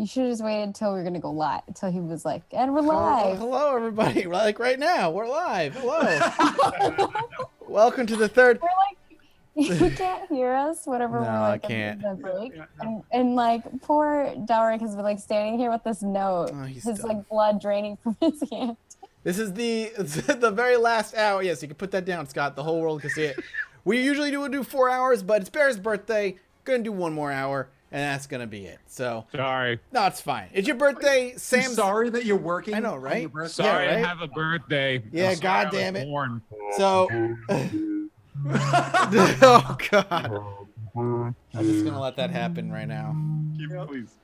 You should have just waited until we were gonna go live, until he was like, and we're Hello, live. hello, everybody. Like right now, we're live. Hello. Welcome to the third. We're like, you can't hear us whenever No, we're like I can't. in the break. Yeah, no. And like poor Dowrick has been like standing here with this note, Oh, he's his dumb. like blood draining from his hand. This is the very last hour. Yes, you can put that down, Scott. The whole world can see it. We usually do 4 hours, but it's Bear's birthday. Gonna do 1 more hour, and that's gonna be it. So Sorry. no, it's fine. It's your birthday, I'm Sam's. sorry that you're working. I know, on right? your birthday. Sorry, Yeah, right? I have a birthday. Yeah, I'm sorry I was goddamn it. born. So, oh god, I'm just gonna let that happen right now. Keep it, please.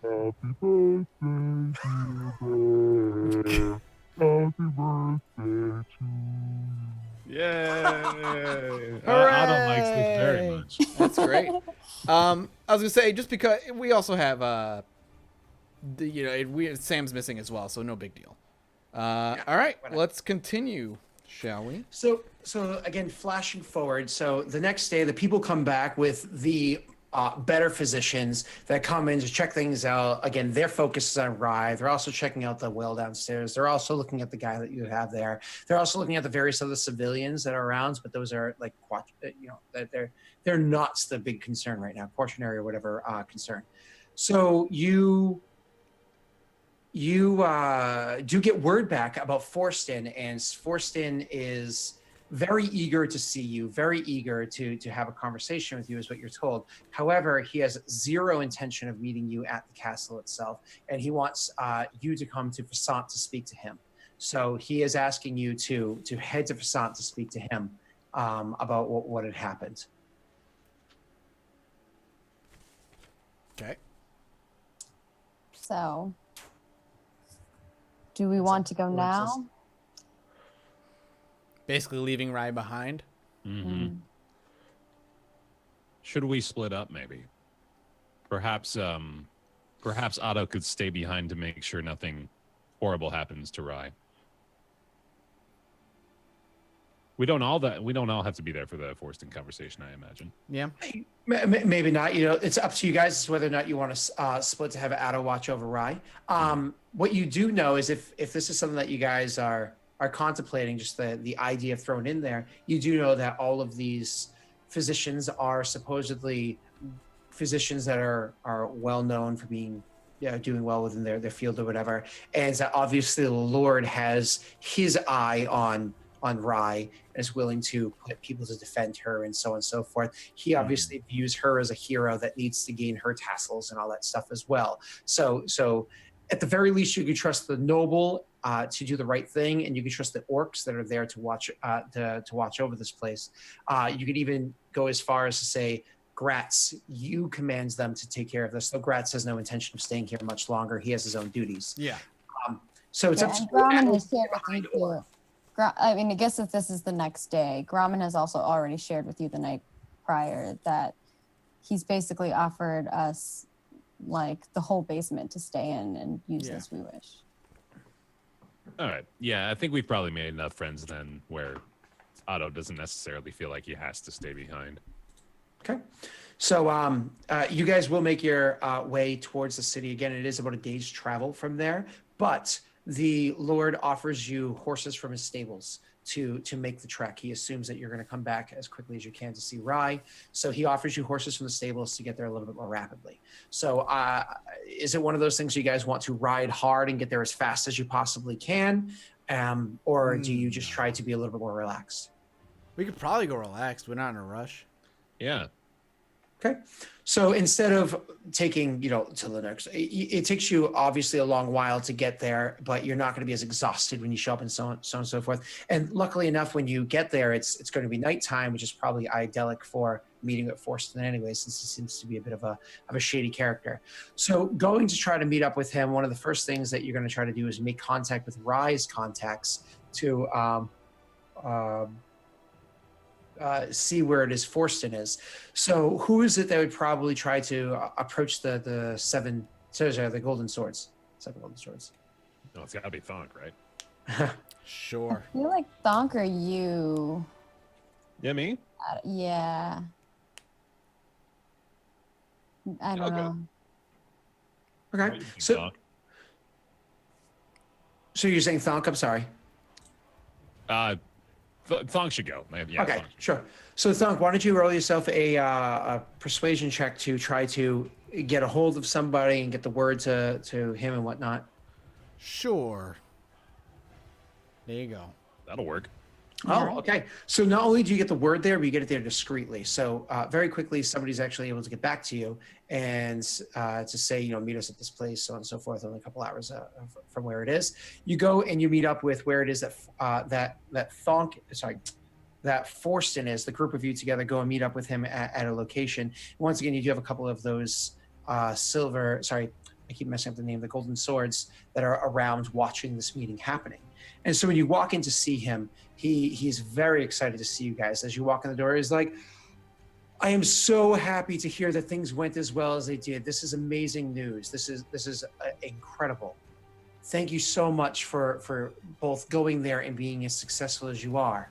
Yay! Otto likes this very much. That's great. I was gonna say just because we also have Sam's missing as well, so no big deal. All right, whatever. let's continue, shall we? So again, flashing forward. So the next day, the people come back with the better physicians that come in to check things out. Again, their focus is on Rye. They're also checking out the well downstairs. They're also looking at the guy that you have there. They're also looking at the various other civilians that are around, but those are like, that they're not the big concern right now, cautionary or whatever concern. So you do get word back about Forston, and Forston is very eager to see you, very eager to have a conversation with you, is what you're told. However, he has zero intention of meeting you at the castle itself, and he wants you to come to Fasant to speak to him. So he is asking you to head to Fasant to speak to him about what had happened. Okay. So, do we want to go now? Basically leaving Rye behind. Mm-hmm. Should we split up, maybe? Perhaps Otto could stay behind to make sure nothing horrible happens to Rye. We don't all have to be there for the Forston conversation, I imagine. Yeah. Maybe not. It's up to you guys as whether or not you want to split to have Addo watch over Rye. What you do know is if this is something that you guys are contemplating, just the idea thrown in there, you do know that all of these physicians are supposedly physicians that are well known for being doing well within their field or whatever, and that obviously the Lord has his eye on Rye and is willing to put people to defend her and so on and so forth. He obviously views her as a hero that needs to gain her tassels and all that stuff as well. So at the very least, you can trust the noble to do the right thing, and you can trust the orcs that are there to watch over this place. You could even go as far as to say, Gratz, you commands them to take care of this. Though Gratz has no intention of staying here much longer. He has his own duties. Yeah. So it's up to Grauman has shared with behind you orc. too. I mean, I guess if this is the next day, Grauman has also already shared with you the night prior that he's basically offered us like the whole basement to stay in and use as we wish. All right. Yeah, I think we've probably made enough friends then where Otto doesn't necessarily feel like he has to stay behind. Okay. So you guys will make your way towards the city. Again, it is about a day's travel from there, but the Lord offers you horses from his stables to make the trek. He assumes that you're going to come back as quickly as you can to see Rye. So he offers you horses from the stables to get there a little bit more rapidly. So is it one of those things you guys want to ride hard and get there as fast as you possibly can? Or do you just try to be a little bit more relaxed? We could probably go relaxed. We're not in a rush. Yeah. Okay. So instead of taking, to the next, it takes you obviously a long while to get there, but you're not going to be as exhausted when you show up and so on and so forth. And luckily enough, when you get there, it's going to be nighttime, which is probably idyllic for meeting with Forston anyway, since he seems to be a bit of a shady character. So going to try to meet up with him, one of the first things that you're going to try to do is make contact with Rye's contacts to see where it is Forston is. So who is it that would probably try to approach the golden swords? 7 golden swords. No, it's got to be Thonk, right? Sure. I feel like Thonk or you. Yeah, me? Yeah. I don't know. Okay. So you're saying Thonk? I'm sorry. Thong should go. Yeah, Okay, Thong. sure. So Thonk, why don't you roll yourself a persuasion check to try to get a hold of somebody and get the word to him and whatnot. Sure. There you go. That'll work. Oh, okay. So not only do you get the word there, but you get it there discreetly. So very quickly, somebody's actually able to get back to you and to say, you know, meet us at this place, so on and so forth, only a couple hours from where it is. You go and you meet up with where it is that that Forston is. The group of you together go and meet up with him at a location. Once again, you do have a couple of those I keep messing up the name, the golden swords that are around watching this meeting happening. And so when you walk in to see him, he's very excited to see you guys. As you walk in the door, he's like, I am so happy to hear that things went as well as they did. This is amazing news. This is incredible. Thank you so much for both going there and being as successful as you are.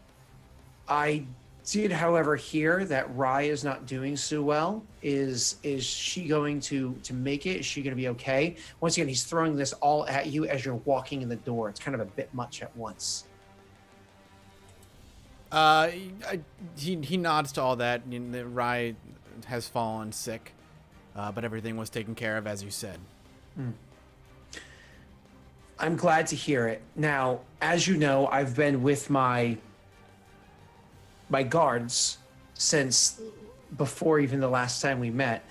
I did, however, hear that Rye is not doing so well. Is she going to make it? Is she going to be okay? Once again, he's throwing this all at you as you're walking in the door. It's kind of a bit much at once. He nods to all that. Rye has fallen sick, but everything was taken care of, as you said. I'm glad to hear it. Now, as you know, I've been with my guards since before even the last time we met.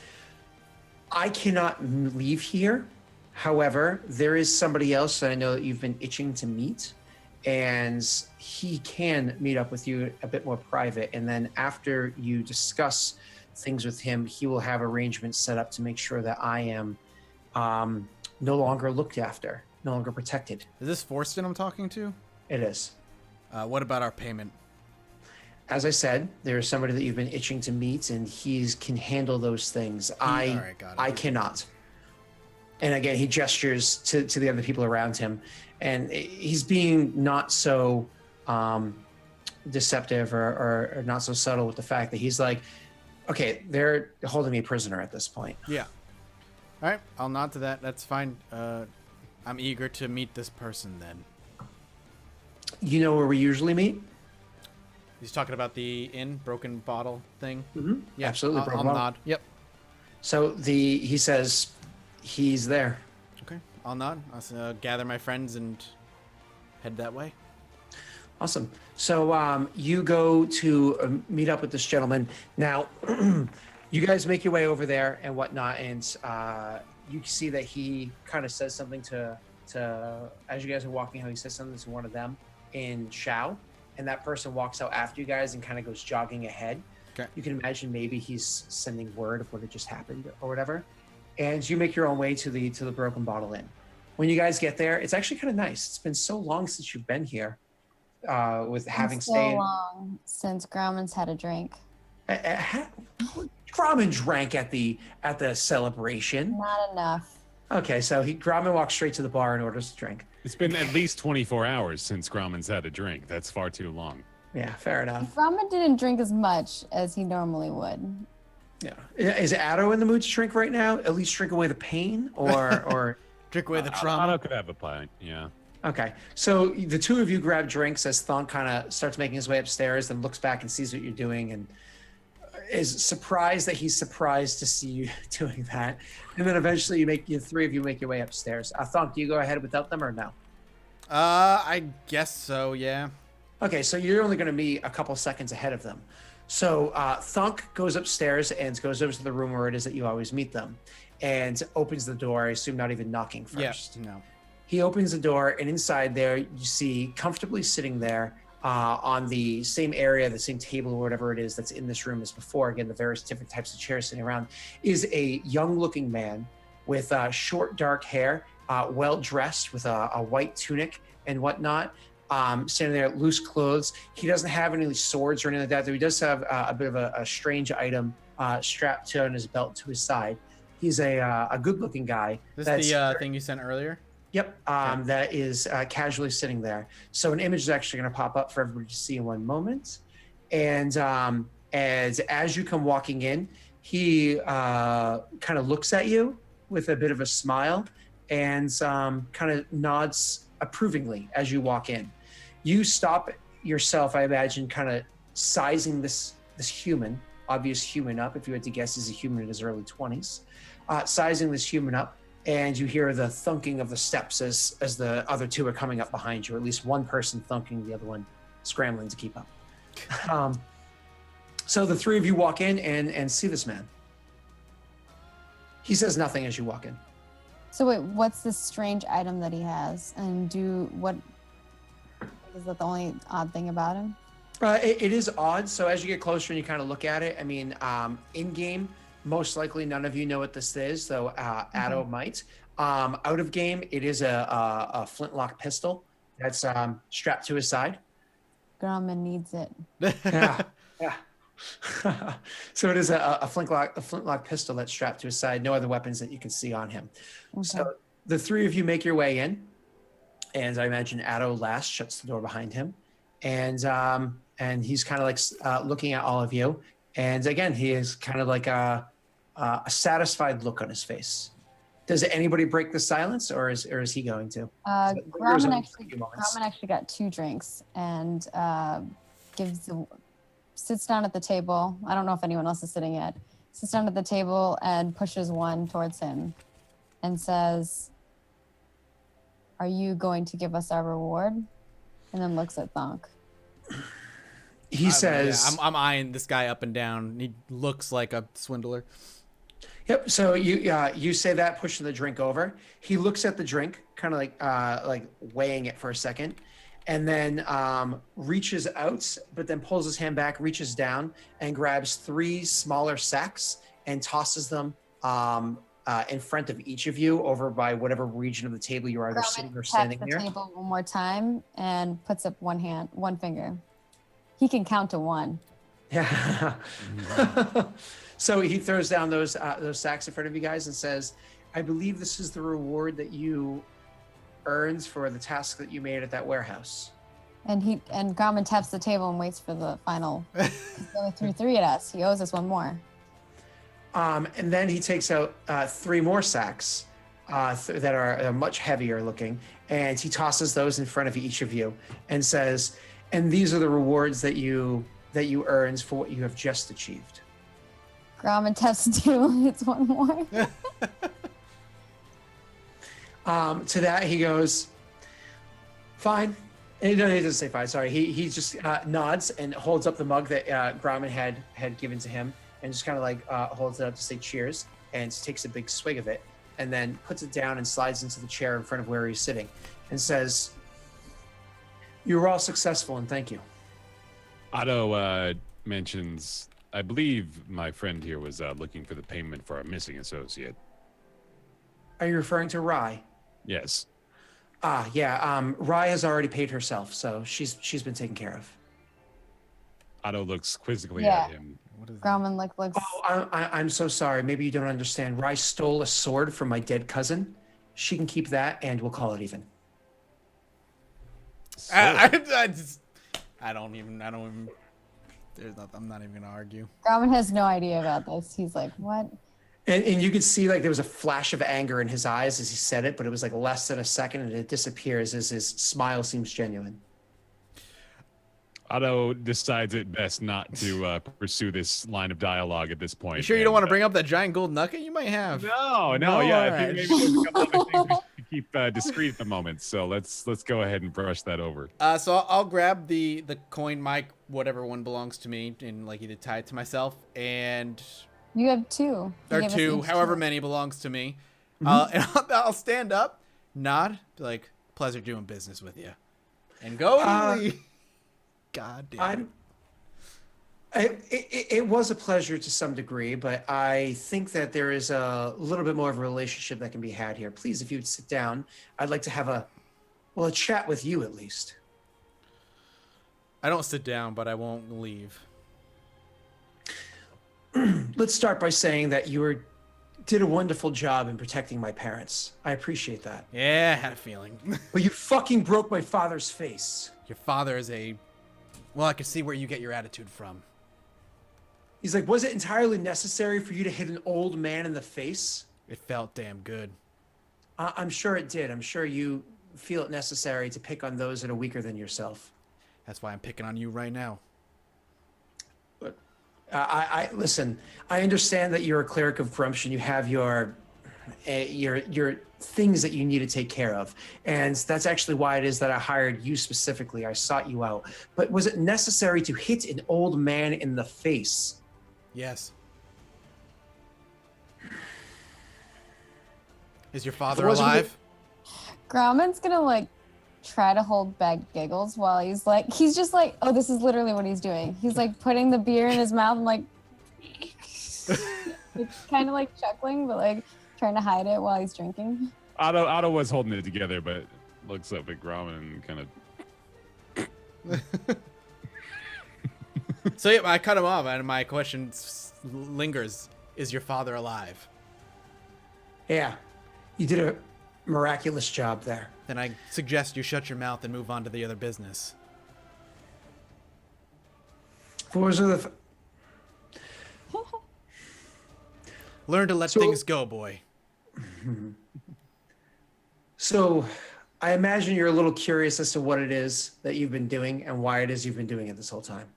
I cannot leave here. However, there is somebody else that I know that you've been itching to meet, and he can meet up with you a bit more private. And then after you discuss things with him, he will have arrangements set up to make sure that I am no longer looked after, no longer protected. Is this Forston I'm talking to? It is. What about our payment? As I said, there's somebody that you've been itching to meet, and he can handle those things. I cannot. And again, he gestures to the other people around him, and he's being not so deceptive or not so subtle with the fact that he's like, okay, they're holding me prisoner at this point. Yeah. All right, I'll nod to that. That's fine. I'm eager to meet this person then. You know where we usually meet? He's talking about the Broken Bottle thing. Mm-hmm. Yeah, absolutely. I'll nod. Yep. So he says he's there. Okay, I'll nod. I'll gather my friends and head that way. Awesome. So you go to meet up with this gentleman. Now, you guys make your way over there and whatnot, and you see that he kind of says something to as you guys are walking out, he says something to one of them in Shao. And that person walks out after you guys and kind of goes jogging ahead. Okay. You can imagine maybe he's sending word of what had just happened or whatever. And you make your own way to the Broken Bottle Inn. When you guys get there, it's actually kind of nice. It's been so long since you've been here, with having stayed. So long since Grauman's had a drink. Grauman drank at the celebration. Not enough. Okay, so Grauman walks straight to the bar and orders a drink. It's been at least 24 hours since Grauman's had a drink. That's far too long. Yeah, fair enough. Grauman didn't drink as much as he normally would. Yeah. Is Addo in the mood to drink right now? At least drink away the pain or drink away the trauma? Otto could have a pint, yeah. Okay. So the two of you grab drinks as Thon kind of starts making his way upstairs, then looks back and sees what you're doing and is surprised that he's surprised to see you doing that. And then eventually the three of you make your way upstairs. Thon, do you go ahead without them or no? I guess so, yeah. Okay, so you're only going to be a couple seconds ahead of them. So Thunk goes upstairs and goes over to the room where it is that you always meet them and opens the door, I assume not even knocking first. Yeah, no. He opens the door, and inside there you see comfortably sitting there on the same area, the same table or whatever it is that's in this room as before, again, the various different types of chairs sitting around, is a young-looking man with short, dark hair, well-dressed with a white tunic and whatnot, standing there, loose clothes. He doesn't have any swords or anything like that, though he does have a bit of a strange item strapped to on his belt to his side. He's a good-looking guy. This is the thing you sent earlier? Yep, that is casually sitting there. So an image is actually going to pop up for everybody to see in one moment. And as you come walking in, he kind of looks at you with a bit of a smile and kind of nods approvingly as you walk in. You stop yourself, I imagine, kind of sizing this human, obvious human up. If you had to guess, he's a human in his early 20s. Sizing this human up, and you hear the thunking of the steps as the other two are coming up behind you, or at least one person thunking, the other one scrambling to keep up. So the three of you walk in and see this man. He says nothing as you walk in. So wait, what's this strange item that he has? And what is that the only odd thing about him? It is odd. So as you get closer and you kind of look at it, I mean, in game, most likely none of you know what this is, though Addo might. Out of game, it is a flintlock pistol that's strapped to his side. Grumman needs it. Yeah. So it is a flintlock pistol that's strapped to his side. No other weapons that you can see on him. Okay. So the three of you make your way in, and I imagine Addo last shuts the door behind him, and he's kind of like looking at all of you. And again, he is kind of like a satisfied look on his face. Does anybody break the silence, or is he going to? Grumman actually got 2 drinks and sits down at the table. I don't know if anyone else is sitting yet. Sits down at the table and pushes one towards him and says, "Are you going to give us our reward?" And then looks at Thunk. He says, I'm eyeing this guy up and down. He looks like a swindler. Yep. So you say that, pushing the drink over. He looks at the drink, kind of like weighing it for a second, and then reaches out, but then pulls his hand back, reaches down, and grabs 3 smaller sacks and tosses them in front of each of you, over by whatever region of the table you are either sitting or standing near. Taps the table one more time and puts up one finger. He can count to 1. Yeah. So he throws down those sacks in front of you guys and says, "I believe this is the reward that you earned for the task that you made at that warehouse." And Grumman taps the table and waits for the final. He only threw 3 at us. He owes us 1 more. And then he takes out 3 more sacks that are much heavier looking, and he tosses those in front of each of you and says, "And these are the rewards that you earned for what you have just achieved." Grumman taps the table and hits 1 more. To that he goes, "Fine." And no, he doesn't say fine. Sorry, he just nods and holds up the mug that Grumman had given to him, and just kind of like holds it up to say cheers, and takes a big swig of it, and then puts it down and slides into the chair in front of where he's sitting, and says, "You were all successful, and thank you." Otto mentions, "I believe my friend here was looking for the payment for our missing associate." Are you referring to Rye? Yes. Yeah. Rye has already paid herself, so she's been taken care of. Otto looks quizzically Yeah. at him. Grumman looks. Oh, I'm so sorry. Maybe you don't understand. Rye stole a sword from my dead cousin. She can keep that, and we'll call it even. I don't even. I'm not even gonna argue. Grumman has no idea about this. He's like, "What?" And you could see like there was a flash of anger in his eyes as he said it, but it was like less than a second, and it disappears as his smile seems genuine. Otto decides it best not to pursue this line of dialogue at this point. You sure you don't want to bring up that giant gold nugget you might have? No, yeah. all I right. think maybe there's a couple other things we should keep discreet at the moment. So let's go ahead and brush that over. So I'll grab the coin, Mike, whatever one belongs to me, and like either tie it to myself, and You have 2. You or gave us 2, each however 2. many belongs to me. Mm-hmm. And I'll stand up, nod, be like, "Pleasure doing business with you," and go to leave. God damn. It was a pleasure to some degree, but I think that there is a little bit more of a relationship that can be had here. Please, if you would sit down, I'd like to have a chat with you at least. I don't sit down, but I won't leave. Let's start by saying that you did a wonderful job in protecting my parents. I appreciate that. Yeah, I had a feeling. But you fucking broke my father's face. Your father is well, I can see where you get your attitude from. He's like, was it entirely necessary for you to hit an old man in the face? It felt damn good. I'm sure it did. I'm sure you feel it necessary to pick on those that are weaker than yourself. That's why I'm picking on you right now. But I listen. I understand that you're a cleric of corruption. You have your things that you need to take care of, and that's actually why it is that I hired you specifically. I sought you out. But was it necessary to hit an old man in the face? Yes. Is your father If it wasn't alive? Grauman's gonna like try to hold back giggles while he's just like, oh, this is literally what he's doing. He's like putting the beer in his mouth and like it's kind of like chuckling, but like trying to hide it while he's drinking. Otto was holding it together, but looks up at Grauman and kind of. So yeah, I cut him off, and my question lingers: is your father alive? Yeah, you did a miraculous job there. Then I suggest you shut your mouth and move on to the other business. Learn to let things go, boy. So, I imagine you're a little curious as to what it is that you've been doing and why it is you've been doing it this whole time.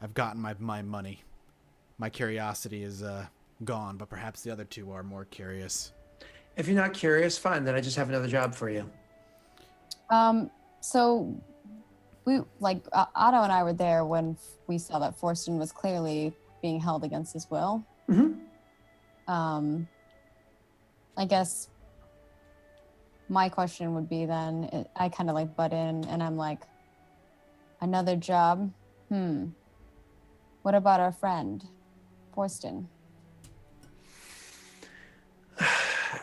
I've gotten my money. My curiosity is gone, but perhaps the other two are more curious. If you're not curious, fine. Then I just have another job for you. So we Otto and I were there when we saw that Forston was clearly being held against his will. Mm-hmm. I guess my question would be then, I kind of like butt in and I'm like, another job? What about our friend, Forston?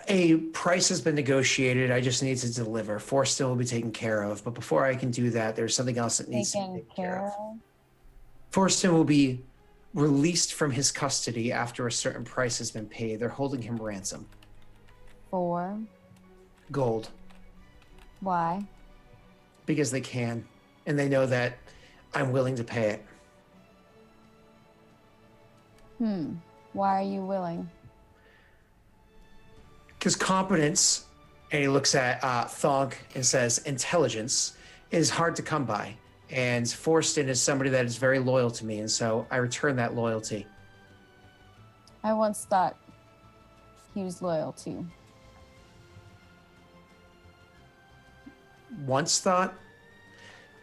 A price has been negotiated. I just need to deliver. Forston will be taken care of. But before I can do that, there's something else that needs to be taken care of. Forston will be released from his custody after a certain price has been paid. They're holding him ransom. For? Gold. Why? Because they can. And they know that I'm willing to pay it. Why are you willing? Because competence, and he looks at Thog and says, intelligence is hard to come by. And Forston is somebody that is very loyal to me, and so I return that loyalty. I once thought he was loyal too. Once thought?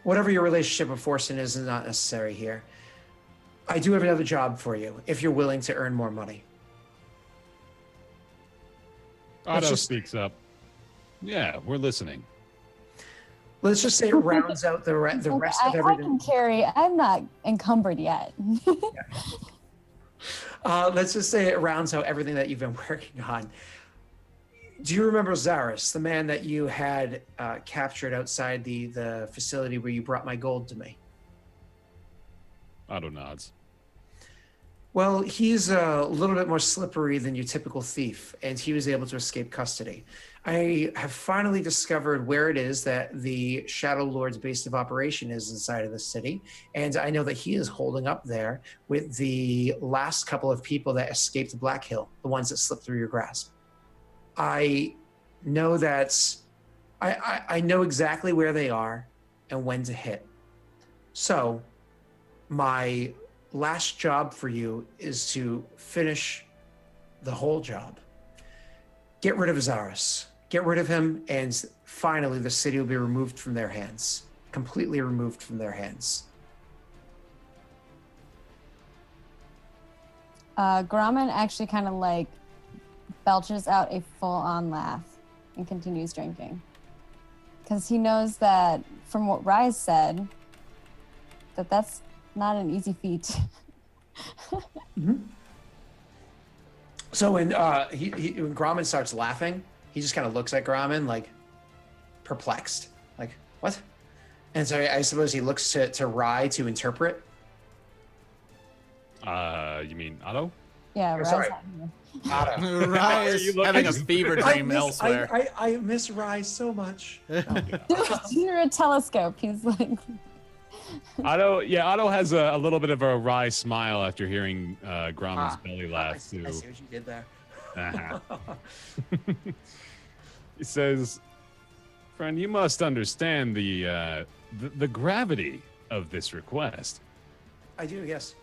Whatever your relationship with Forston is not necessary here. I do have another job for you, if you're willing to earn more money. Otto speaks up. Yeah, we're listening. Let's just say it rounds out the rest of everything. I can carry. I'm not encumbered yet. Let's just say it rounds out everything that you've been working on. Do you remember Zaris, the man that you had captured outside the facility where you brought my gold to me? Otto nods. Well, he's a little bit more slippery than your typical thief, and he was able to escape custody. I have finally discovered where it is that the Shadow Lord's base of operation is inside of the city, and I know that he is holding up there with the last couple of people that escaped Black Hill, the ones that slipped through your grasp. I know that I know exactly where they are and when to hit. So, my last job for you is to finish the whole job. Get rid of Zaris. Get rid of him, and finally the city will be removed from their hands. Completely removed from their hands. Grauman actually kind of like belches out a full-on laugh and continues drinking. Because he knows that, from what Rise said, that's not an easy feat. Mm-hmm. So when when Grauman starts laughing, he just kind of looks at Grauman like perplexed, like what? And so I suppose he looks to Rye to interpret. You mean Otto? Yeah, Oh, Rise. sorry. Not here. Otto. Rye is having a fever dream elsewhere. I miss Rye so much. Through a telescope, he's like, Otto has a little bit of a wry smile after hearing Grommel's belly laugh I too. see what you did there. Uh-huh. He says, "Friend, you must understand the gravity of this request, I do, yes.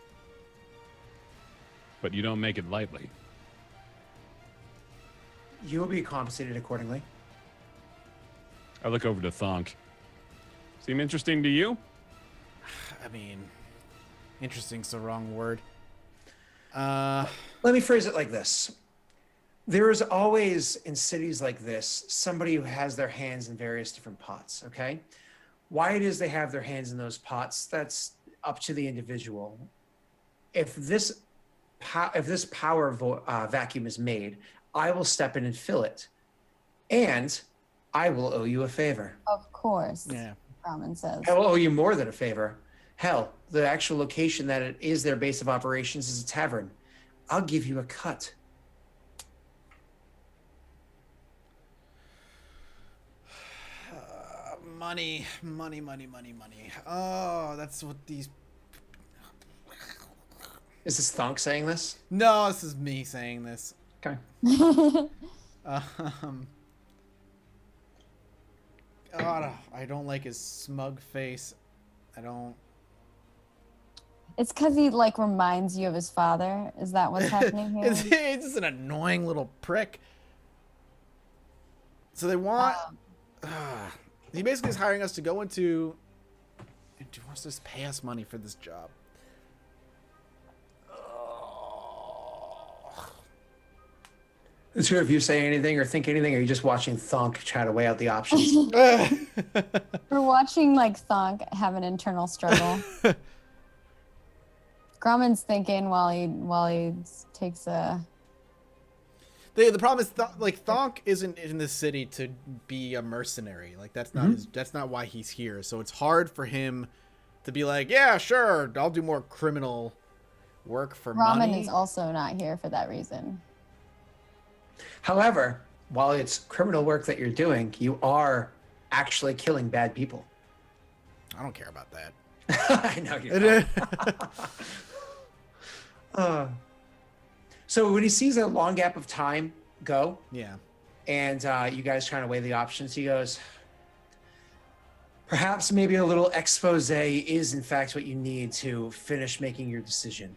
but you don't make it lightly." You will be compensated accordingly. I look over to Thonk. Seem interesting to you? I mean, interesting's the wrong word. Let me phrase it like this. There is always, in cities like this, somebody who has their hands in various different pots, okay? Why it is they have their hands in those pots, that's up to the individual. If this power vacuum is made, I will step in and fill it. And I will owe you a favor. Of course. Yeah. Grommen says. I will owe you more than a favor. Hell, the actual location that it is their base of operations is a tavern. I'll give you a cut. Money. Oh, that's what these. Is this Thunk saying this? No, this is me saying this. Okay. God, I don't like his smug face. I don't. It's because he like reminds you of his father. Is that what's happening here? He's just an annoying little prick. So they want. He basically is hiring us to go into. He wants to just pay us money for this job. The two of you say anything or think anything, or are you just watching Thunk try to weigh out the options? We're watching like Thonk have an internal struggle. Grommen's thinking while he takes a. The problem is, Thonk isn't in the city to be a mercenary. Like that's not that's not why he's here. So it's hard for him to be like, yeah, sure, I'll do more criminal work for money. Grommen is also not here for that reason. However, while it's criminal work that you're doing, you are actually killing bad people. I don't care about that. I know you don't. So when he sees a long gap of time go, Yeah. and you guys trying to weigh the options, he goes, perhaps maybe a little expose is in fact what you need to finish making your decision.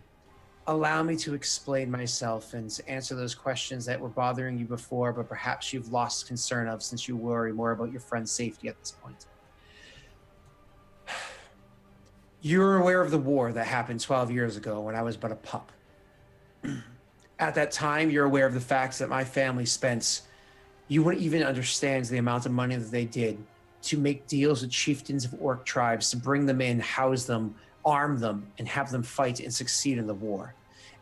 Allow me to explain myself and answer those questions that were bothering you before, but perhaps you've lost concern of since you worry more about your friend's safety at this point. You're aware of the war that happened 12 years ago when I was but a pup. At that time, you're aware of the facts that my family spent. You wouldn't even understand the amount of money that they did to make deals with chieftains of orc tribes, to bring them in, house them, arm them, and have them fight and succeed in the war.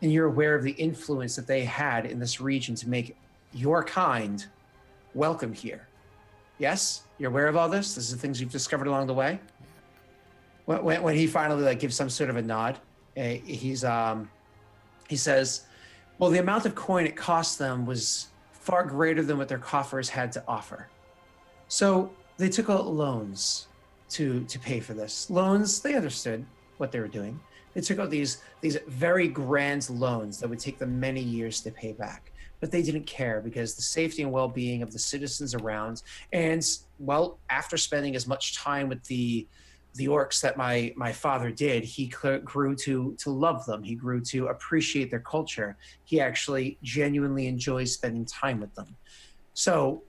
And you're aware of the influence that they had in this region to make your kind welcome here. Yes? You're aware of all this? This is the things you've discovered along the way? When he finally gives some sort of a nod, he says, well, the amount of coin it cost them was far greater than what their coffers had to offer. So they took out loans to pay for this. Loans, they understood what they were doing. They took out these very grand loans that would take them many years to pay back. But they didn't care because the safety and well-being of the citizens around, and well, after spending as much time with the orcs that my father did, he grew to love them. He grew to appreciate their culture. He actually genuinely enjoys spending time with them. So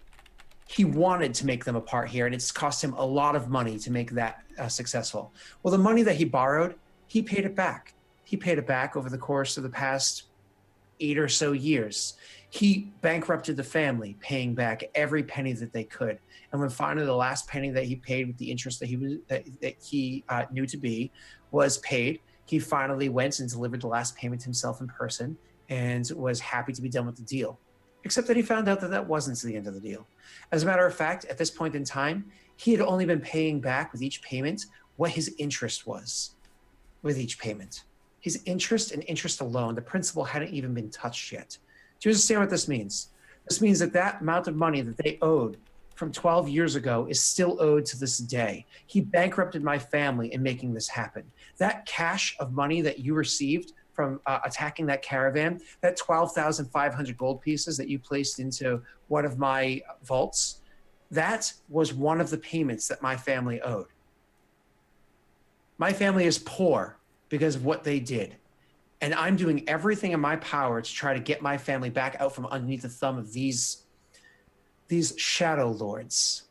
he wanted to make them a part here, and it's cost him a lot of money to make that successful. Well, the money that he borrowed, he paid it back. He paid it back over the course of the past 8 or so years. He bankrupted the family, paying back every penny that they could. And when finally the last penny that he paid with the interest that he knew to be was paid, he finally went and delivered the last payment himself in person and was happy to be done with the deal. Except that he found out that that wasn't the end of the deal. As a matter of fact, at this point in time, he had only been paying back with each payment what his interest was with each payment. His interest and interest alone, the principal hadn't even been touched yet. Do you understand what this means? This means that that amount of money that they owed from 12 years ago is still owed to this day. He bankrupted my family in making this happen. That cash of money that you received from attacking that caravan, that 12,500 gold pieces that you placed into one of my vaults, that was one of the payments that my family owed. My family is poor because of what they did. And I'm doing everything in my power to try to get my family back out from underneath the thumb of these shadow lords.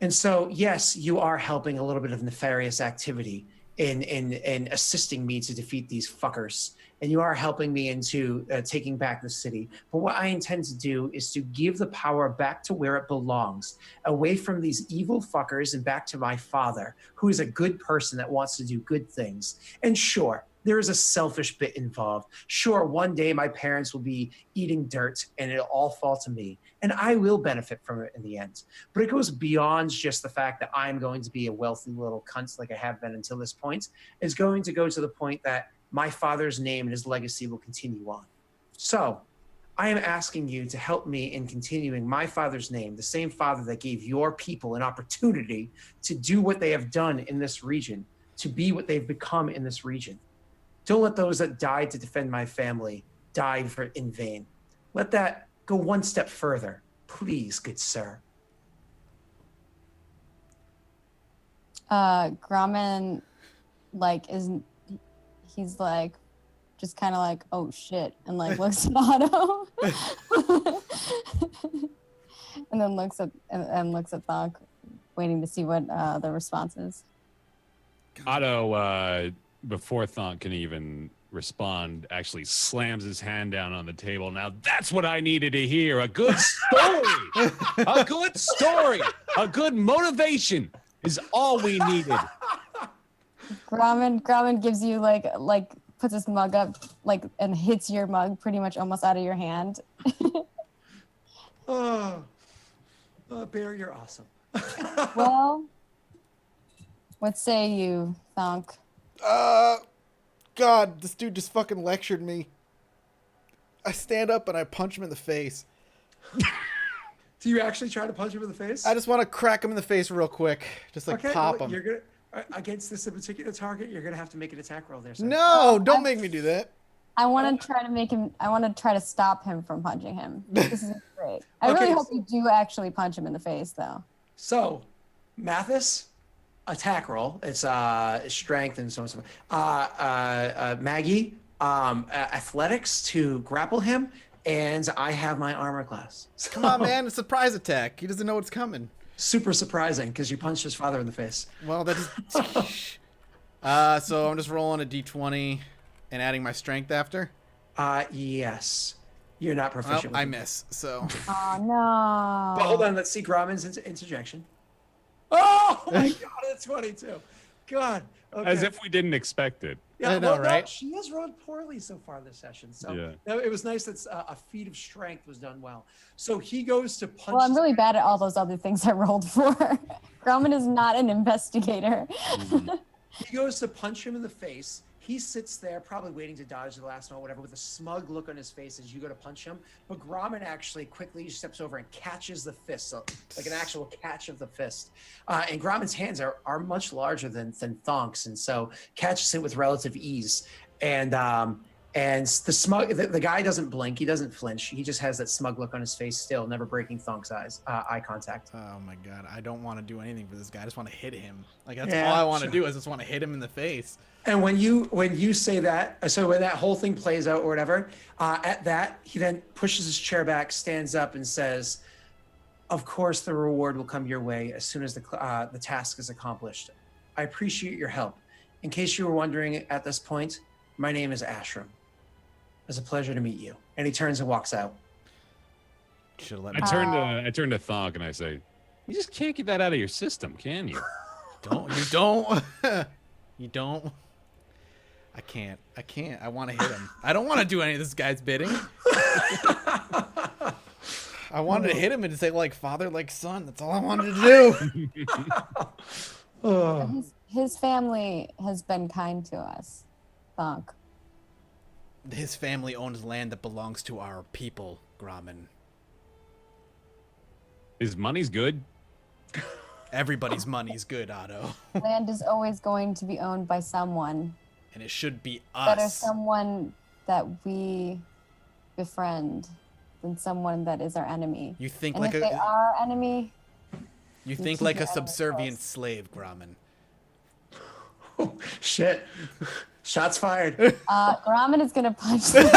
And so, yes, you are helping a little bit of nefarious activity in assisting me to defeat these fuckers. And you are helping me into taking back the city. But what I intend to do is to give the power back to where it belongs, away from these evil fuckers and back to my father, who is a good person that wants to do good things. And sure, there is a selfish bit involved. Sure, one day my parents will be eating dirt and it'll all fall to me. And I will benefit from it in the end. But it goes beyond just the fact that I'm going to be a wealthy little cunt like I have been until this point. It's going to go to the point that my father's name and his legacy will continue on. So I am asking you to help me in continuing my father's name, the same father that gave your people an opportunity to do what they have done in this region, to be what they've become in this region. Don't let those that died to defend my family die in vain. Let that go one step further. Please, good sir. Grauman, like, he's like, just kind of like, oh shit, and like looks at Otto, and then looks at Thonk, waiting to see what the response is. Otto, before Thonk can even respond, actually slams his hand down on the table. Now that's what I needed to hear. A good story. A good story. A good motivation is all we needed. Grauman gives you like puts his mug up and hits your mug pretty much almost out of your hand. Bear, you're awesome. Well, what say you, Thonk? God, this dude just fucking lectured me. I stand up and I punch him in the face. Do you actually try to punch him in the face? I just want to crack him in the face real quick. Just like pop him. You're gonna against this particular target, you're gonna have to make an attack roll there. Sir. No, don't make me do that. I want to try to make him. I want to try to stop him from punching him. This is great. I really hope you do actually punch him in the face, though. So, Mathis, attack roll. It's strength and so on. So Maggie, athletics to grapple him, and I have my armor class. So, Come on, man! It's a surprise attack. He doesn't know what's coming. Super surprising because you punched his father in the face. Well, that is. So I'm just rolling a d20 and adding my strength after. Yes. You're not proficient. Well, I miss. So. Oh no! But hold on. Let's see Grauman's interjection. Oh my God! It's 22. God. Okay. As if we didn't expect it. Yeah, I know, well, right? No, she has run poorly so far this session. So Yeah. no, it was nice that a feat of strength was done well. So he goes to punch. Well, I'm really bad at all those other things I rolled for. Grauman is not an investigator. He goes to punch him in the face. He sits there, probably waiting to dodge the last one, whatever, with a smug look on his face as you go to punch him. But Grauman actually quickly steps over and catches the fist, so like an actual catch of the fist. And Grauman's hands are much larger than Thonk's, and so catches it with relative ease. And the guy doesn't blink, he doesn't flinch. He just has that smug look on his face still, never breaking Thonk's eye contact. Oh my God, I don't want to do anything for this guy. I just want to hit him. Like that's all I want to do is just want to hit him in the face. And when you say that, so when that whole thing plays out or whatever, at that, he then pushes his chair back, stands up and says, of course, the reward will come your way as soon as the task is accomplished. I appreciate your help. In case you were wondering at this point, my name is Ashram. It's a pleasure to meet you. And he turns and walks out. Should have let I me. turn to Thonk and I say, "You just can't get that out of your system, can you?" Don't. You don't. I can't. I want to hit him. I don't want to do any of this guy's bidding. I wanted to hit him and to say like father, like son. That's all I wanted to do. His family has been kind to us, Thonk. His family owns land that belongs to our people, Grauman. His money's good. Everybody's money's good, Otto. Land is always going to be owned by someone. And it should be Better us. someone that we befriend than someone that is our enemy. You think And like if they are our enemy, you think keep like a your enemy subservient close. slave, Grommen. Oh, shit. Shots fired. Grommen is gonna punch them.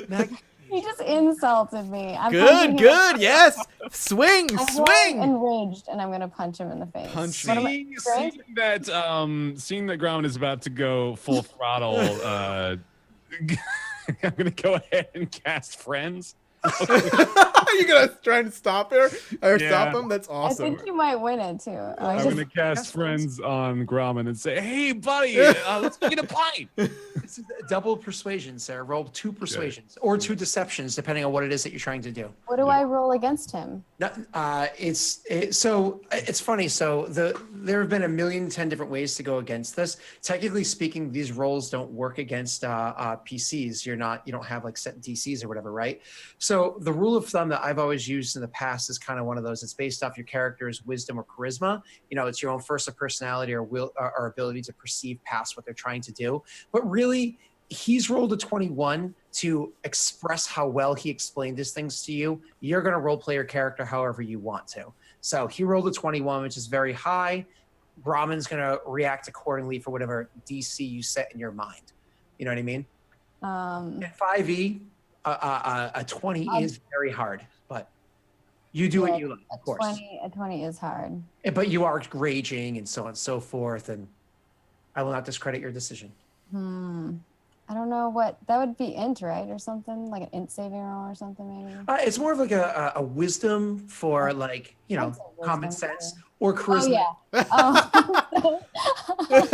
Maggie, He just insulted me. I'm Good, punching him. good, yes. Swing, I'm swing. enraged, and I'm gonna punch him in the face. Punch What am I- me. Right? Seeing that Gromit is about to go full throttle, I'm gonna go ahead and cast Friends. Are you gonna try and stop her or Yeah. stop him? That's I awesome. think you might win it too. I'm gonna cast Friends on Gromit and say, "Hey, buddy, let's get a pint." this is a double persuasion, Sarah. Roll 2 persuasions or 2 deceptions, depending on what it is that you're trying to do. What do I roll against him? No, so it's funny. So there have been 1,010,000 different ways to go against this. Technically speaking, these rolls don't work against PCs. You don't have like set DCs or whatever, right? So the rule of thumb that I've always used in the past is kind of one of those. It's based off your character's wisdom or charisma. It's your own first of personality or or ability to perceive past what they're trying to do. But really, he's rolled a 21 to express how well he explained his things to you. You're going to role play your character however you want to. So he rolled a 21, which is very high. Brahman's going to react accordingly for whatever DC you set in your mind. You know what I mean? In 5e, a 20 is very hard, but you do what you like, of course. A 20 is hard. But you are raging and so on and so forth, and I will not discredit your decision. I don't know what that would be. Int, right, or something like an int saving roll or something, maybe. It's more of like a wisdom for like I'd say common wisdom, sense or charisma. Oh yeah.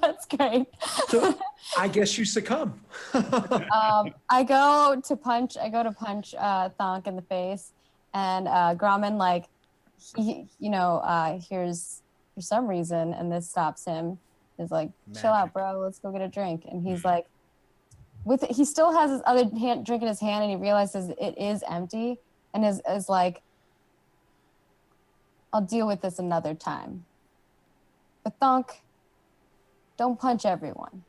That's great. So I guess you succumb. I go to punch Thonk in the face, and Grommen he hears for some reason, and this stops him. Is like, chill out, bro. Let's go get a drink. And he's like, he still has his other drink in his hand, and he realizes it is empty, and is like, I'll deal with this another time. But Thonk, don't punch everyone.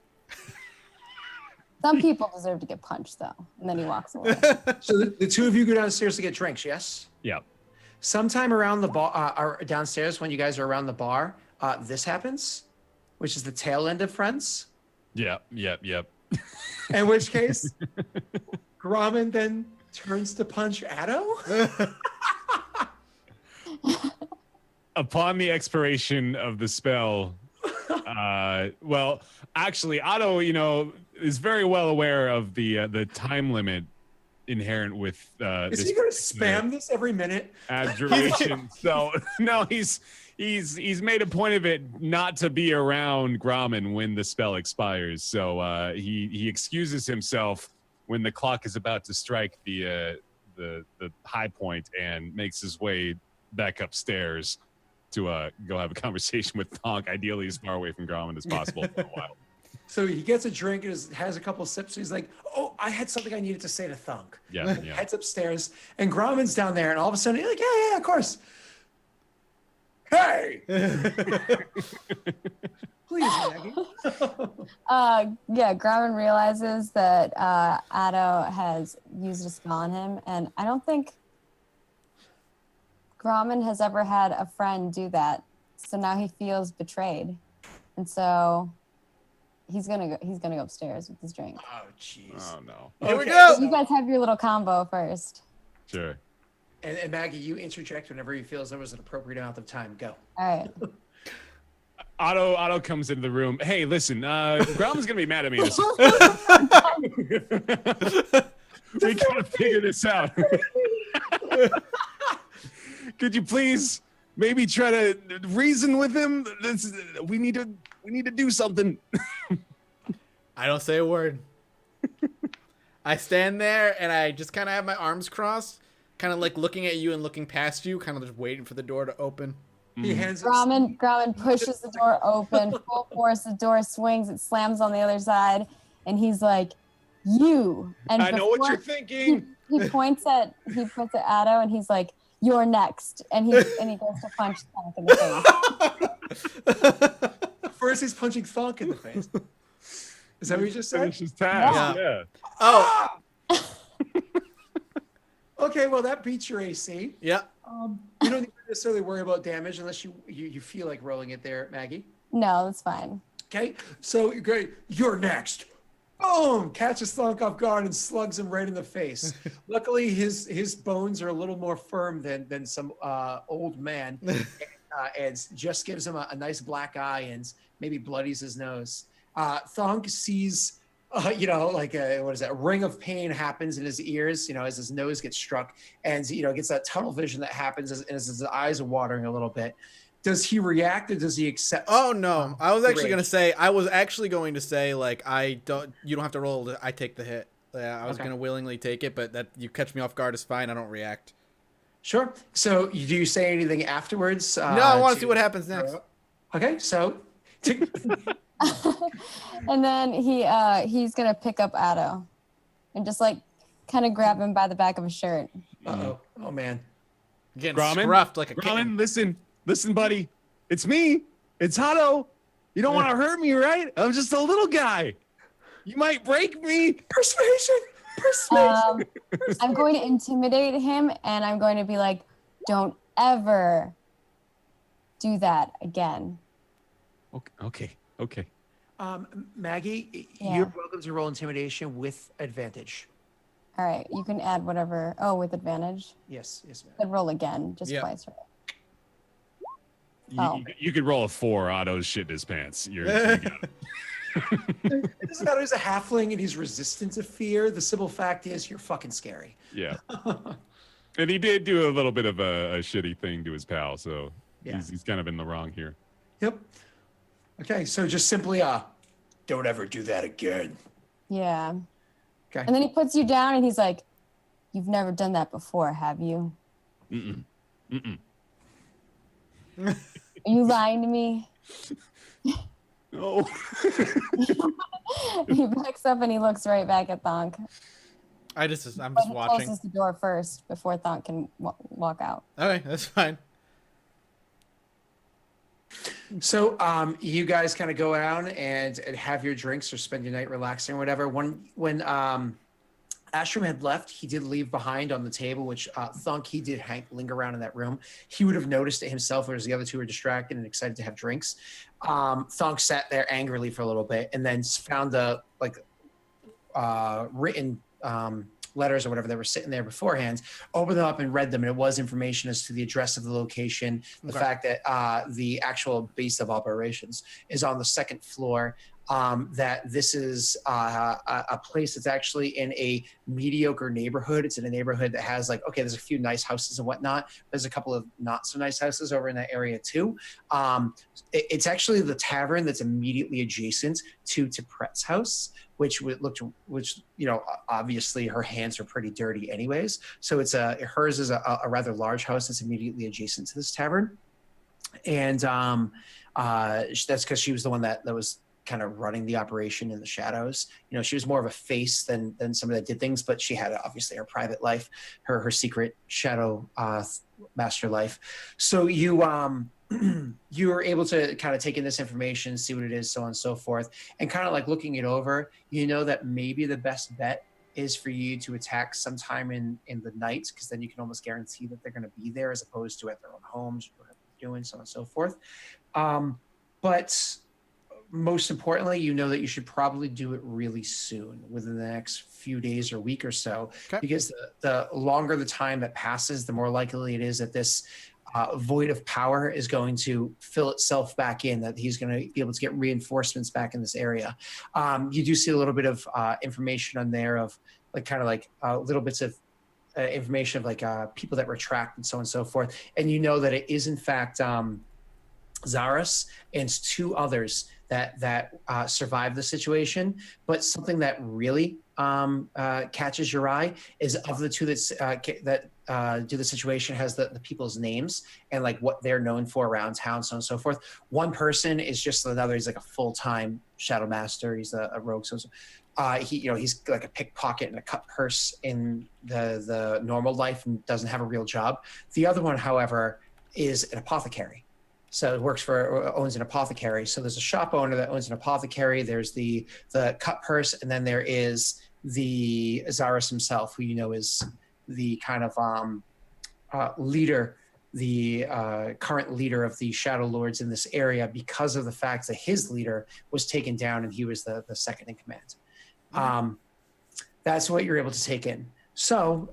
Some people deserve to get punched, though. And then he walks away. So the two of you go downstairs to get drinks, yes? Yep. Sometime around the bar, or downstairs when you guys are around the bar, this happens, which is the tail end of Friends. Yep. In which case, Grommen then turns to punch Addo. Upon the expiration of the spell, well, actually, Otto, is very well aware of the time limit inherent with Is he going to spam this every minute? abjuration. So no, he's made a point of it not to be around Grommen when the spell expires. So he excuses himself when the clock is about to strike the high point and makes his way back upstairs to go have a conversation with Thonk, ideally as far away from Grommen as possible for a while. So he gets a drink and has a couple of sips. He's like, "Oh, I had something I needed to say to Thonk." Yeah. Heads upstairs, and Grommen's down there, and all of a sudden, he's like, "Yeah, of course." Hey, please, Maggie. Yeah, Grommen realizes that Addo has used a spell on him, and I don't think Grommen has ever had a friend do that. So now he feels betrayed, and so he's gonna go upstairs with his drink. Oh, jeez. Oh no. Here we Okay, go. You guys have your little combo first. Sure. And Maggie, you interject whenever you feel as there was an appropriate amount of time. Go. All right. Otto comes into the room. Hey, listen, Grommen's gonna be mad at me. We gotta figure this out. Could you please maybe try to reason with him? We need to do something. I don't say a word. I stand there and I just kind of have my arms crossed, kind of like looking at you and looking past you, kind of just waiting for the door to open. He hands Grommen pushes the door open, full force. The door swings, it slams on the other side, and he's like, "You." And I know what you're before thinking. he points at Addo and he's like, "You're next," and he goes to punch Thonk in the face. First, he's punching Thonk in the face. Is that what you just said? Finish his task. Yeah. Oh, Okay, well that beats your AC. yeah. You don't need to necessarily worry about damage unless you feel like rolling it there, Maggie. No, that's fine. Okay, so you're great. You're next. Boom! Catches Thonk off guard and slugs him right in the face. Luckily, his bones are a little more firm than some old man, and just gives him a nice black eye and maybe bloodies his nose. Thonk sees, like a ring of pain happens in his ears, as his nose gets struck, and gets that tunnel vision that happens as his eyes are watering a little bit. Does he react or does he accept? Oh no! I was actually going to say like you don't have to roll. I take the hit. Yeah, I was going to willingly take it, but that you catch me off guard is fine. I don't react. Sure. So do you say anything afterwards? No, I want to see what happens next. Okay, so. And then he's gonna pick up Addo and just like kind of grab him by the back of his shirt. Uh-oh. Oh man. Getting scruffed like a kitten. Listen, buddy. It's me. It's Hato. You don't want to hurt me, right? I'm just a little guy. You might break me. Persuasion. I'm going to intimidate him, and I'm going to be like, "Don't ever do that again." Okay. Maggie, Yeah. you're welcome to roll intimidation with advantage. All right, you can add whatever. Oh, with advantage. Yes, ma'am. Could roll again, just Yeah. twice. Right? You could roll a 4. Otto's shit in his pants. You got it. It doesn't matter. He's a halfling and he's resistant to fear. The simple fact is, you're fucking scary. Yeah. And he did do a little bit of a shitty thing to his pal, so he's kind of in the wrong here. Yep. Okay, so just simply, don't ever do that again. Yeah. Okay. And then he puts you down, and he's like, "You've never done that before, have you? Mm-mm. Are you lying to me?" No. He backs up and he looks right back at Thonk. I'm just But he watching. closes the door first before Thonk can walk out. Okay, that's fine. So you guys kind of go out and have your drinks or spend your night relaxing or whatever. When Ashram had left, he did leave behind on the table, which Thunk, he did linger around in that room. He would have noticed it himself, whereas the other two were distracted and excited to have drinks. Thunk sat there angrily for a little bit and then found the written letters or whatever that were sitting there beforehand, opened them up and read them. And it was information as to the address of the location, the fact that the actual base of operations is on the second floor, that this is a place that's actually in a mediocre neighborhood. It's in a neighborhood that has there's a few nice houses and whatnot. There's a couple of not so nice houses over in that area too. It's actually the tavern that's immediately adjacent to Pret's house, which obviously her hands are pretty dirty anyways. So hers is a rather large house that's immediately adjacent to this tavern. And that's because she was the one that was kind of running the operation in the shadows. She was more of a face than somebody that did things, but she had obviously her private life, her secret shadow master life. So you were able to kind of take in this information, see what it is, so on and so forth, and kind of looking it over, that maybe the best bet is for you to attack sometime in the night, because then you can almost guarantee that they're going to be there as opposed to at their own homes, whatever they're doing, so on and so forth. But most importantly, that you should probably do it really soon, within the next few days or week or so, because the longer the time that passes, the more likely it is that this void of power is going to fill itself back in, that he's going to be able to get reinforcements back in this area. You do see a little bit of information on there of little bits of information of people that were tracked and so on and so forth. And that it is in fact Zaris and two others that survived the situation. But something that really catches your eye is of the two that do the situation has the people's names and what they're known for around town, so on and so forth. One person is just another. He's a full-time shadow master. He's a rogue. So he's like a pickpocket and a cut purse in the normal life and doesn't have a real job. The other one, however, is an apothecary. So it owns an apothecary. So there's a shop owner that owns an apothecary. There's the cut purse, and then there is the Azaris himself, who is the kind of leader, the current leader of the Shadow Lords in this area, because of the fact that his leader was taken down and he was the second in command. That's what you're able to take in. So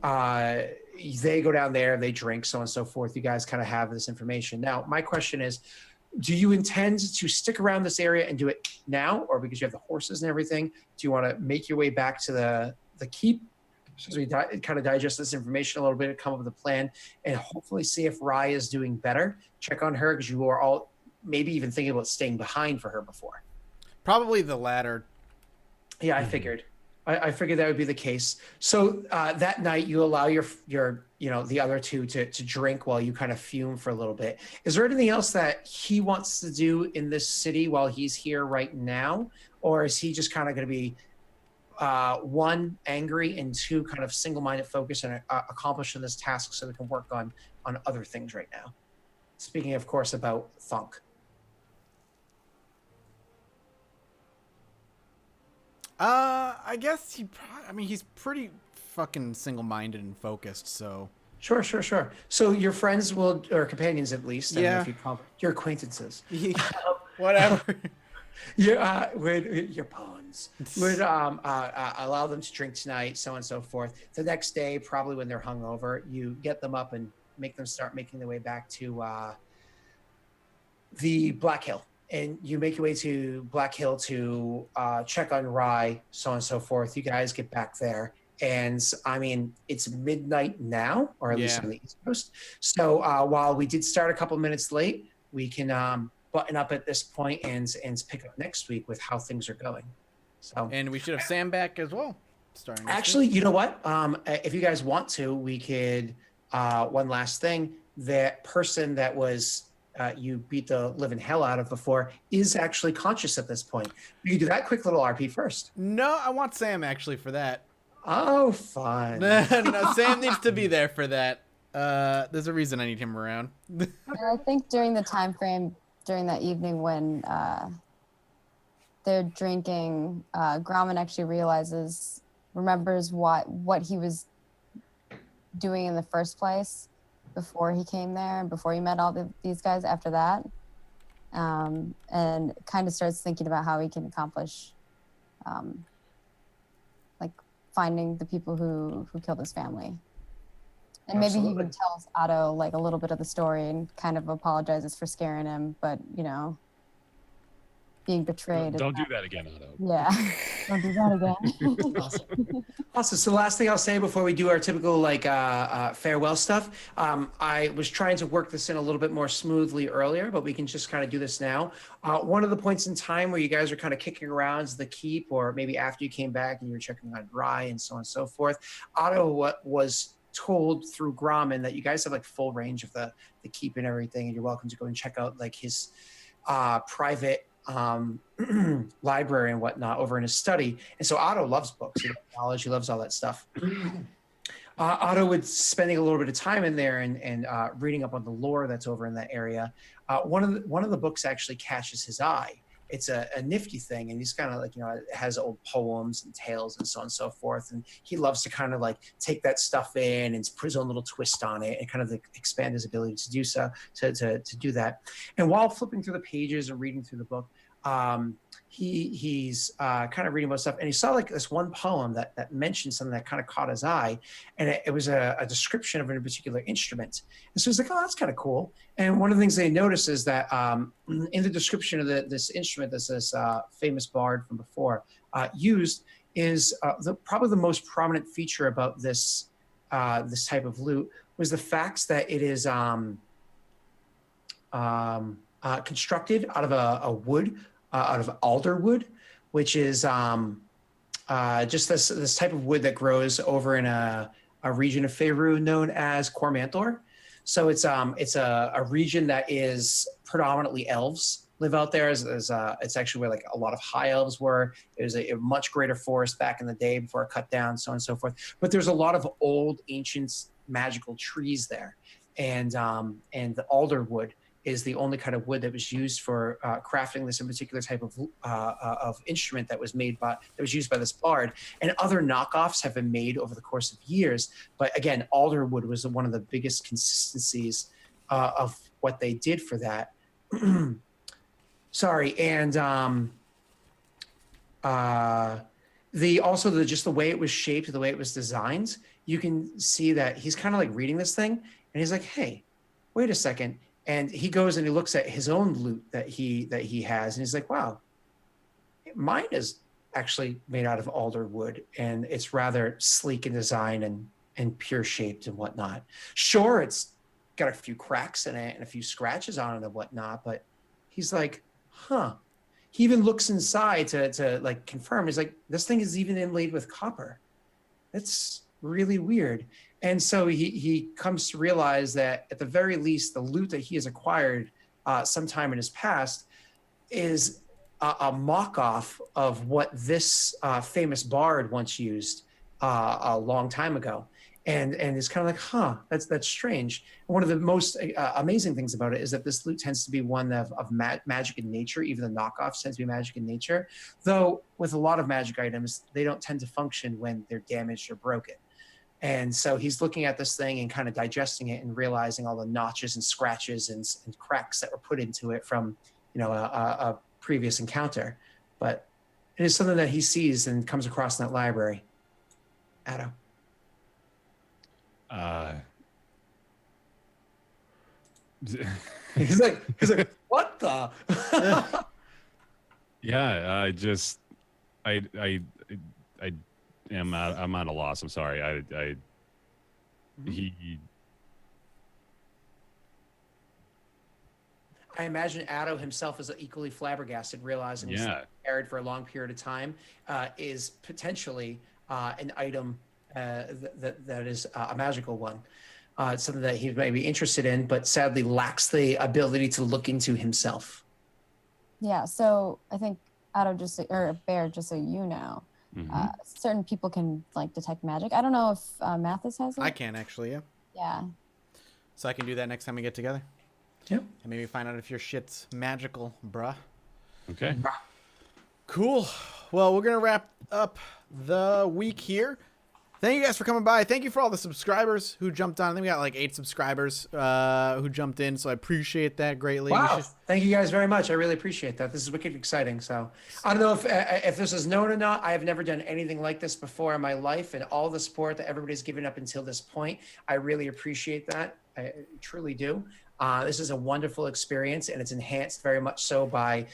they go down there, they drink, so on and so forth. You guys kind of have this information. Now, my question is, do you intend to stick around this area and do it now, or because you have the horses and everything, do you want to make your way back to the keep? So we kind of digest this information a little bit, come up with a plan, and hopefully see if Rye is doing better. Check on her, because you were all maybe even thinking about staying behind for her before. Probably the latter. Yeah, I figured. I figured that would be the case. So that night, you allow your the other two to drink while you kind of fume for a little bit. Is there anything else that he wants to do in this city while he's here right now, or is he just kind of going to be one, angry, and two, kind of single-minded focus and accomplishing this task so we can work on other things right now? Speaking, of course, about Thunk. I guess he's pretty fucking single-minded and focused, so. Sure. So your friends or companions at least, yeah. If you call your acquaintances. Whatever. Your pawns would allow them to drink tonight, so on and so forth. The next day, probably when they're hungover, you get them up and make them start making their way back to the Black Hill. And you make your way to Black Hill to check on Rye, so on and so forth. You guys get back there. And it's midnight now, or at least on the East Coast. So while we did start a couple minutes late, we can button up at this point and pick up next week with how things are going. So, and we should have Sam back as well. Actually, you know what? If you guys want to, we could, one last thing, that person that was you beat the living hell out of before is actually conscious at this point. You do that quick little RP first. No, I want Sam actually for that. Oh, fun. No, Sam needs to be there for that. There's a reason I need him around. I think during the time frame during that evening when they're drinking, Grauman actually remembers what he was doing in the first place before he came there, before he met all these guys after that, and kind of starts thinking about how he can accomplish like finding the people who killed his family. And maybe he would tell Otto like a little bit of the story and kind of apologizes for scaring him, but being betrayed. Don't do that again, Otto. Yeah, don't do that again. Awesome. So the last thing I'll say before we do our typical farewell stuff, I was trying to work this in a little bit more smoothly earlier, but we can just kind of do this now. One of the points in time where you guys are kind of kicking around the keep, or maybe after you came back and you were checking on Rye and so on and so forth, Otto was told through Grauman that you guys have like full range of the keep and everything, and you're welcome to go and check out like his private library and whatnot over in his study. And so Otto loves books, he loves knowledge, he loves all that stuff. Otto would spending a little bit of time in there and reading up on the lore that's over in that area. One of the books actually catches his eye. It's a nifty thing, and he's kind of like, it has old poems and tales and so on and so forth. And he loves to kind of like take that stuff in and put his own little twist on it and kind of expand his ability to do so, to do that. And while flipping through the pages and reading through the book, he's kind of reading about stuff, and he saw like this one poem that mentioned something that kind of caught his eye, and it was a description of a particular instrument. And so he's like, oh, that's kind of cool. And one of the things they notice is that in the description of this instrument, this famous bard from before used, is probably the most prominent feature about this type of lute was the fact that it is constructed out of a wood, out of alder wood, which is just this type of wood that grows over in a region of Faerû known as Cormanthor. So it's a region that is predominantly elves, live out there. It's actually where like a lot of high elves were. It was a much greater forest back in the day before it cut down, so on and so forth. But there's a lot of old, ancient, magical trees there, and the alder wood is the only kind of wood that was used for crafting this in particular type of instrument that was used by this bard. And other knockoffs have been made over the course of years. But again, alder wood was one of the biggest consistencies of what they did for that. Sorry, and just the way it was shaped, the way it was designed, you can see that he's kind of like reading this thing, and he's like, "Hey, wait a second." And he goes and he looks at his own loot that he has, and he's like, "Wow, mine is actually made out of alder wood, and it's rather sleek in design and pure shaped and whatnot. Sure, it's got a few cracks in it and a few scratches on it and whatnot, but," he's like, "Huh." He even looks inside to like confirm. He's like, "This thing is even inlaid with copper. That's really weird." And so he comes to realize that at the very least, the loot that he has acquired sometime in his past is a mock-off of what this famous bard once used a long time ago. And it's kind of like, huh, that's strange. And one of the most amazing things about it is that this loot tends to be one of magic in nature. Even the knockoffs tend to be magic in nature. Though with a lot of magic items, they don't tend to function when they're damaged or broken. And so he's looking at this thing and kind of digesting it and realizing all the notches and scratches and cracks that were put into it from, a previous encounter. But it is something that he sees and comes across in that library. Addo. He's like, what the? Yeah, I'm at a loss. I'm sorry. I imagine Addo himself is equally flabbergasted, realizing he's carried for a long period of time is potentially an item that is a magical one. Something that he may be interested in, but sadly lacks the ability to look into himself. Yeah, so I think Addo Bear, just so you know, certain people can like detect magic. I don't know if Mathis has it. I can actually, yeah. Yeah. So I can do that next time we get together. Yep. And maybe find out if your shit's magical, bruh. Okay. Cool. Well, we're going to wrap up the week here. Thank you guys for coming by. Thank you for all the subscribers who jumped on. I think we got like 8 subscribers who jumped in, so I appreciate that greatly. Wow. Thank you guys very much. I really appreciate that. This is wicked exciting. So I don't know if this is known or not. I have never done anything like this before in my life, and all the support that everybody's given up until this point, I really appreciate that. I truly do. This is a wonderful experience, and it's enhanced very much so by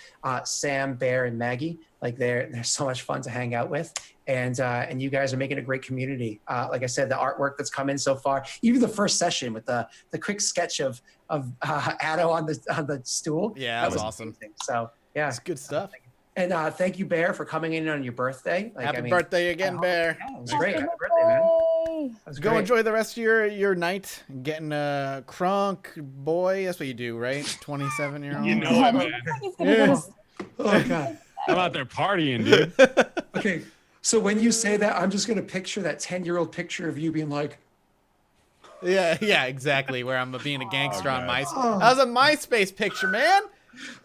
Sam, Bear, and Maggie. Like they're so much fun to hang out with, and you guys are making a great community. Like I said, the artwork that's come in so far, even the first session with the quick sketch of Addo on the stool. Yeah, that was awesome. Amazing. So yeah, it's good stuff. And thank you, Bear, for coming in on your birthday. Happy birthday again, Bear. Yeah, it was great. Happy birthday, man. Go enjoy the rest of your night. Getting a crunk boy. That's what you do, right? 27-year-old. You know it, man. Yeah. Oh God. I'm out there partying, dude. Okay, so when you say that, I'm just gonna picture that 10-year-old picture of you being like, yeah, exactly. Where I'm being a gangster on MySpace. Oh. That was a MySpace picture, man.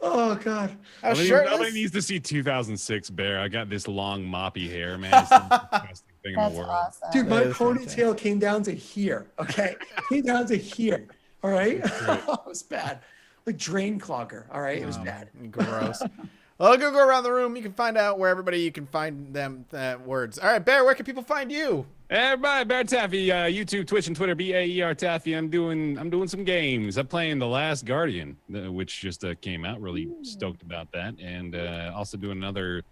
oh God. I was Nobody shirtless. needs to see 2006 Bear. I got this long moppy hair, man. It's the most disgusting thing in That's the world. awesome. Dude, my That is ponytail fantastic. came down to here. Okay, came down to here. All right, it was bad, like drain clogger. All right, it was bad. Gross. Well, I'll go around the room. You can find out where you can find them words. All right, Bear, where can people find you? Everybody, Bear Taffy, YouTube, Twitch, and Twitter, BAER Taffy. I'm doing some games. I'm playing The Last Guardian, which just came out. Really stoked about that, and also doing another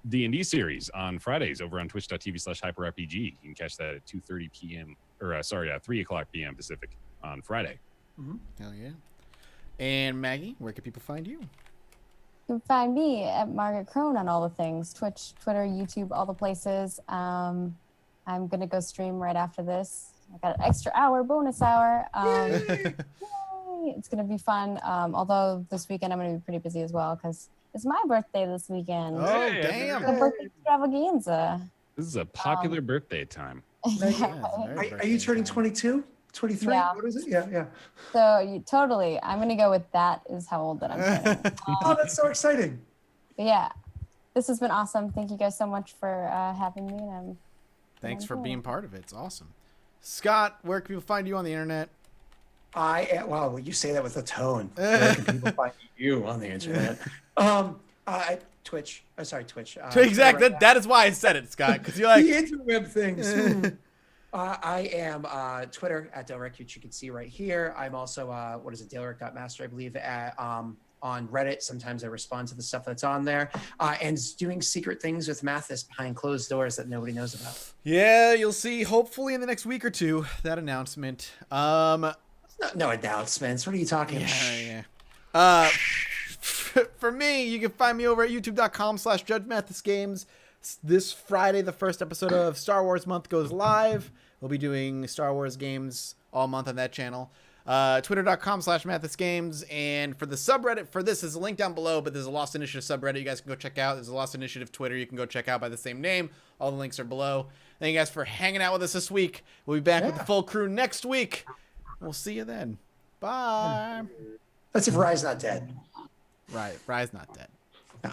D&D series on Fridays over on twitch.tv/hyperrpg. You can catch that at 2:30 p.m. or 3 o'clock p.m. Pacific on Friday. Hell yeah. And Maggie, where can people find you? You can find me at Margaret Crone on all the things, Twitch, Twitter, YouTube, all the places. I'm going to go stream right after this. I got an extra hour, bonus hour. Yay! It's going to be fun. Although this weekend I'm going to be pretty busy as well because it's my birthday this weekend. Oh, Hey, damn. The birthday extravaganza. This is a popular birthday time. Yeah, it's a Yeah. very Are you turning birthday time. 22? 23? Yeah. What is it? Yeah. So totally, I'm going to go with that is how old that I'm turning. Oh, that's so exciting. But yeah, this has been awesome. Thank you guys so much for having me. And Thanks for being part of it. It's awesome. Scott, where can people find you on the internet? Wow, you say that with a tone. Where can people find you on the internet? Twitch. Twitch. Exactly. Right That is why I said it, Scott, because you're like, the interweb things. I am Twitter at Delric, which you can see right here. I'm also Delric.master, I believe, on Reddit. Sometimes I respond to the stuff that's on there, and doing secret things with Mathis behind closed doors that nobody knows about. yeah, you'll see hopefully in the next week or two that announcement. No announcements. What are you talking about? Yeah. For me, you can find me over at youtube.com/JudgeMathisGames. This Friday, the first episode of Star Wars Month goes live. We'll be doing Star Wars games all month on that channel. Twitter.com/MathisGames. And for the subreddit for this, there's a link down below, but there's a Lost Initiative subreddit you guys can go check out. There's a Lost Initiative Twitter you can go check out by the same name. All the links are below. Thank you guys for hanging out with us this week. We'll be back with the full crew next week. We'll see you then. Bye. That's if Rye's not dead. Right. Rye's not dead. No.